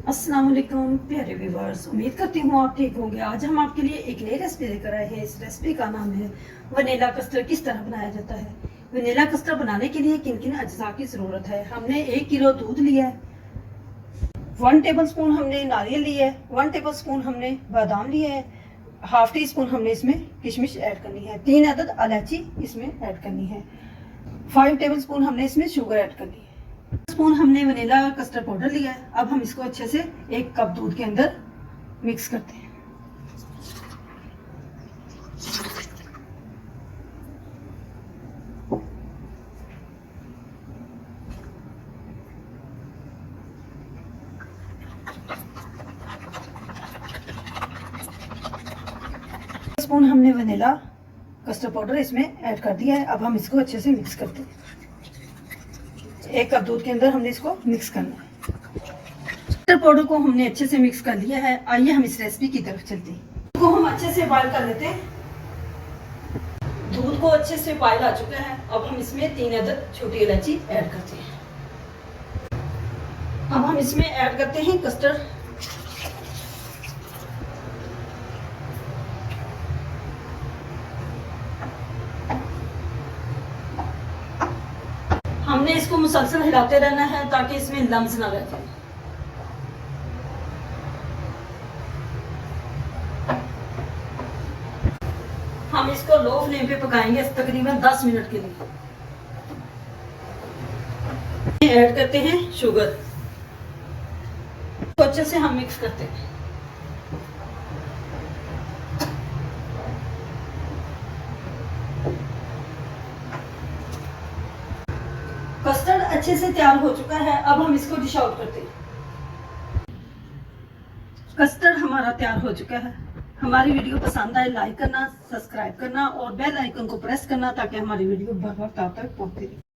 अस्सलाम वालेकुम प्यारे व्यूवर्स, उम्मीद करती हूँ आप ठीक होंगे। आज हम आपके लिए एक नई रेसिपी लेकर आए हैं। इस रेसिपी का नाम है वनीला कस्टर्ड। किस तरह बनाया जाता है। वनीला कस्टर्ड बनाने के लिए किन किन अज्जा की ज़रूरत है। हमने 1 किलो दूध लिया है, 1 टेबलस्पून हमने नारियल लिया है, 1 टेबलस्पून हमने बादाम लिया है, हाफ टी स्पून हमने इसमें किशमिश ऐड करनी है, 3 अदद इलायची इसमें ऐड करनी है, 5 टेबलस्पून हमने इसमें शुगर ऐड करनी है, स्पून हमने वनीला कस्टर्ड पाउडर लिया है। अब हम इसको अच्छे से 1 कप दूध के अंदर मिक्स करते हैं। स्पून हमने वनीला कस्टर्ड पाउडर इसमें ऐड कर दिया है। अब हम इसको अच्छे से मिक्स करते हैं। 1 कप दूध के अंदर हमने इसको मिक्स करना है। कस्टर्ड पाउडर को हमने अच्छे से मिक्स कर लिया है। आइए हम इस रेसिपी की तरफ चलते हैं। दूध को हम अच्छे से बॉईल कर लेते हैं। दूध को अच्छे से बॉईल आ चुका है। अब हम इसमें 3 अदद छोटी इलायची ऐड करते हैं। अब हम इसमें ऐड करते हैं कस्टर्ड। हमने इसको मुसलसल हिलाते रहना है ताकि इसमें लम्स ना रह जाए। हम इसको लो फ्लेम पे पकाएंगे तकरीबन 10 मिनट के लिए। ऐड करते हैं शुगर, तो अच्छे से हम मिक्स करते हैं। कस्टर्ड अच्छे से तैयार हो चुका है। अब हम इसको डिश आउट करते हैं। कस्टर्ड हमारा तैयार हो चुका है। हमारी वीडियो पसंद आए लाइक करना, सब्सक्राइब करना और बेल आइकन को प्रेस करना ताकि हमारी वीडियो बर वक्त आप तक पहुंचती रहे।